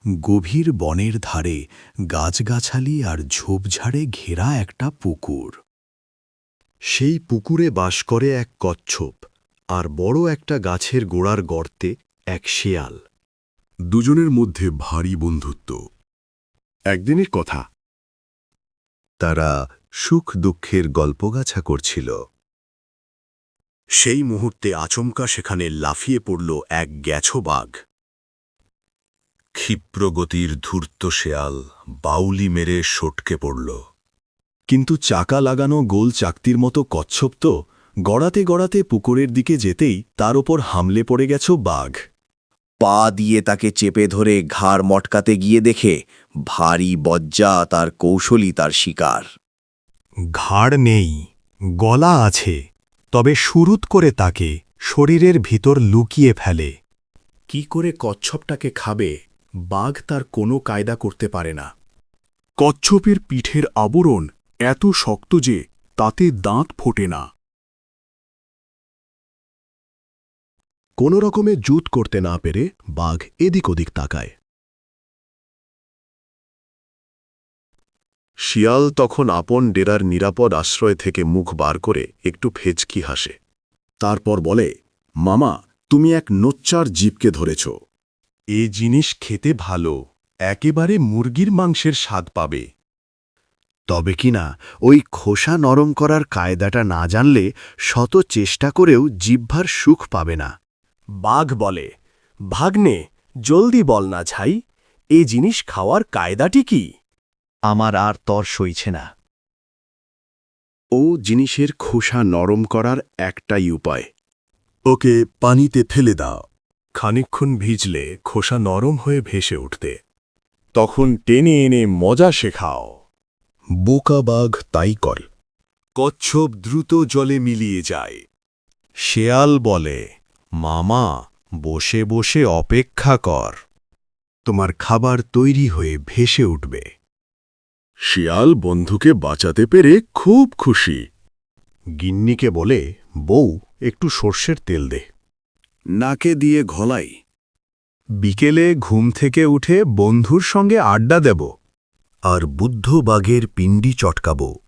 গভীর বনের ধারে গাছগাছালি আর ঝোপঝাড়ে ঘেরা একটা পুকুর। সেই পুকুরে বাস করে এক কচ্ছপ, আর বড় একটা গাছের গোড়ার গর্তে এক শেয়াল। দুজনের মধ্যে ভারী বন্ধুত্ব। একদিনের কথা, তারা সুখ দুঃখের গল্পগাছা করছিল। সেই মুহূর্তে আচমকা সেখানে লাফিয়ে পড়ল এক গেছো বাঘ। ক্ষিপ্রগতির ধূর্ত শেয়াল বাউলি মেরে সটকে পড়ল। কিন্তু চাকা লাগানো গোল চাকতির মতো কচ্ছপ তো গড়াতে গড়াতে পুকুরের দিকে যেতেই তার ওপর হামলে পড়ে গেছ বাঘ। পা দিয়ে তাকে চেপে ধরে ঘাড় মটকাতে গিয়ে দেখে ভারী বজ্জা তার কৌশলী তার শিকার। ঘাড় নেই, গলা আছে, তবে শুরুত করে তাকে শরীরের ভিতর লুকিয়ে ফেলে। কি করে কচ্ছপটাকে খাবে বাঘ তার কোনো কায়দা করতে পারে না। কচ্ছপের পিঠের আবরণ এত শক্ত যে তাতে দাঁত ফোটে না। কোনো রকমে জুত করতে না পেরে বাঘ এদিক ওদিক তাকায়। শিয়াল তখন আপন ডেরার নিরাপদ আশ্রয় থেকে মুখ বার করে একটু ফেচকি হাসে। তারপর বলে, মামা, তুমি এক নোচ্চার জীবকে ধরেছ। এ জিনিস খেতে ভালো, একেবারে মুরগির মাংসের স্বাদ পাবে। তবে কিনা ওই খোসা নরম করার কায়দাটা না জানলে শত চেষ্টা করেও জিহ্বার সুখ পাবে না। বাঘ বলে, ভাগ্নে, জলদি বল না ছাই, এ জিনিস খাওয়ার কায়দাটি কি? আমার আর তর সইছে না। ও জিনিসের খোসা নরম করার একটাই উপায়। ওকে পানিতে ফেলে দাও। খানিকক্ষণ ভিজলে খোসা নরম হয়ে ভেসে উঠতে, তখন টেনে এনে মজা শেখাও। বোকা বাঘ তাই করে। কচ্ছপ দ্রুত জলে মিলিয়ে যায়। শেয়াল বলে, মামা, বসে বসে অপেক্ষা কর, তোমার খাবার তৈরি হয়ে ভেসে উঠবে। শিয়াল বন্ধুকে বাঁচাতে পেরে খুব খুশি। গিন্নিকে বলে, বউ, একটু সর্ষের তেল দে। নাকে দিয়ে ঘলাই। বিকেলে ঘুম থেকে উঠে বন্ধুর সঙ্গে আড্ডা দেব। আর বুদ্ধ বাঘের পিণ্ডি চটকাব।